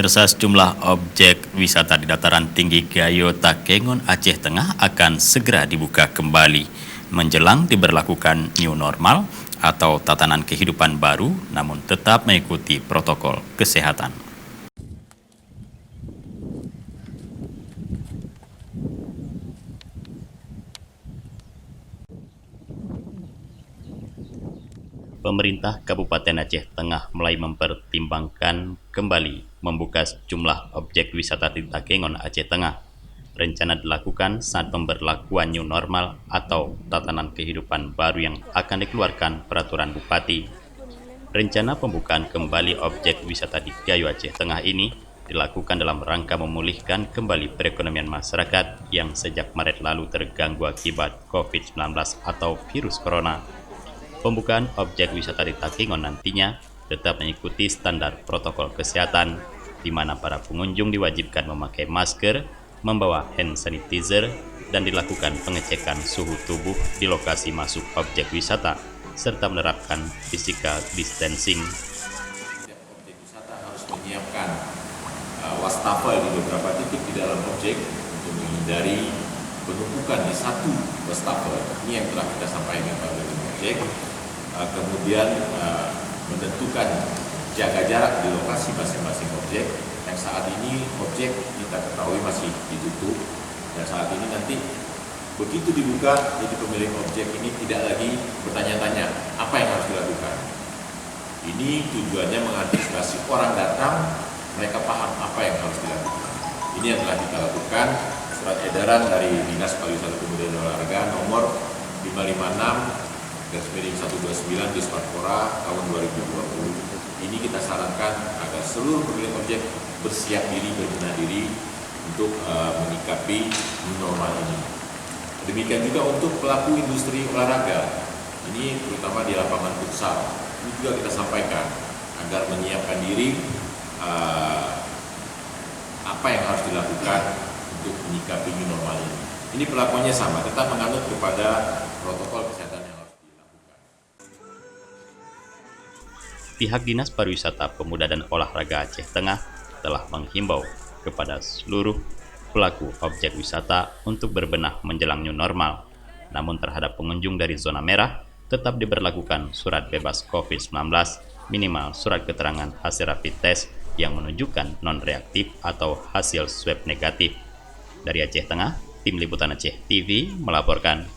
Pemirsa, sejumlah objek wisata di dataran tinggi Gayo Takengon, Aceh Tengah akan segera dibuka kembali menjelang diberlakukan new normal atau tatanan kehidupan baru, namun tetap mengikuti protokol kesehatan. Pemerintah Kabupaten Aceh Tengah mulai mempertimbangkan kembali membuka sejumlah objek wisata di Takengon, Aceh Tengah. Rencana dilakukan saat pemberlakuan new normal atau tatanan kehidupan baru yang akan dikeluarkan peraturan Bupati. Rencana pembukaan kembali objek wisata di Gayo Aceh Tengah ini dilakukan dalam rangka memulihkan kembali perekonomian masyarakat yang sejak Maret lalu terganggu akibat COVID-19 atau virus corona. Pembukaan objek wisata di Takengon nantinya tetap mengikuti standar protokol kesehatan, di mana para pengunjung diwajibkan memakai masker, membawa hand sanitizer, dan dilakukan pengecekan suhu tubuh di lokasi masuk objek wisata, serta menerapkan physical distancing. Objek wisata harus menyiapkan wastafel di beberapa titik di dalam objek untuk menghindari penumpukan di satu wastafel. Ini yang telah kita sampaikan pada objek. Kemudian menentukan jaga jarak di lokasi masing-masing objek. Yang saat ini objek kita ketahui masih ditutup, dan saat ini nanti begitu dibuka, jadi pemilik objek ini tidak lagi bertanya-tanya apa yang harus dilakukan. Ini tujuannya mengantisipasi orang datang, mereka paham apa yang harus dilakukan. Ini yang telah kita lakukan. Surat edaran dari Dinas Pariwisata Pemuda dan Olahraga nomor 556/129 Dispatpora tahun 2020. Ini kita sarankan agar seluruh pemilik objek bersiap diri, berbenah diri untuk menyikapi new normal ini. Demikian juga untuk pelaku industri olahraga, ini terutama di lapangan futsal. Ini juga kita sampaikan agar menyiapkan diri apa yang harus dilakukan untuk menyikapi new normal ini. Ini pelakuannya sama, tetap menganut kepada protokol kesehatan yang harus dilakukan. Pihak Dinas Pariwisata Pemuda dan Olahraga Aceh Tengah telah menghimbau kepada seluruh pelaku objek wisata untuk berbenah menjelang new normal. Namun terhadap pengunjung dari zona merah tetap diberlakukan surat bebas COVID-19, minimal surat keterangan hasil rapid test yang menunjukkan non-reaktif atau hasil swab negatif. Dari Aceh Tengah, Tim Liputan Aceh TV melaporkan.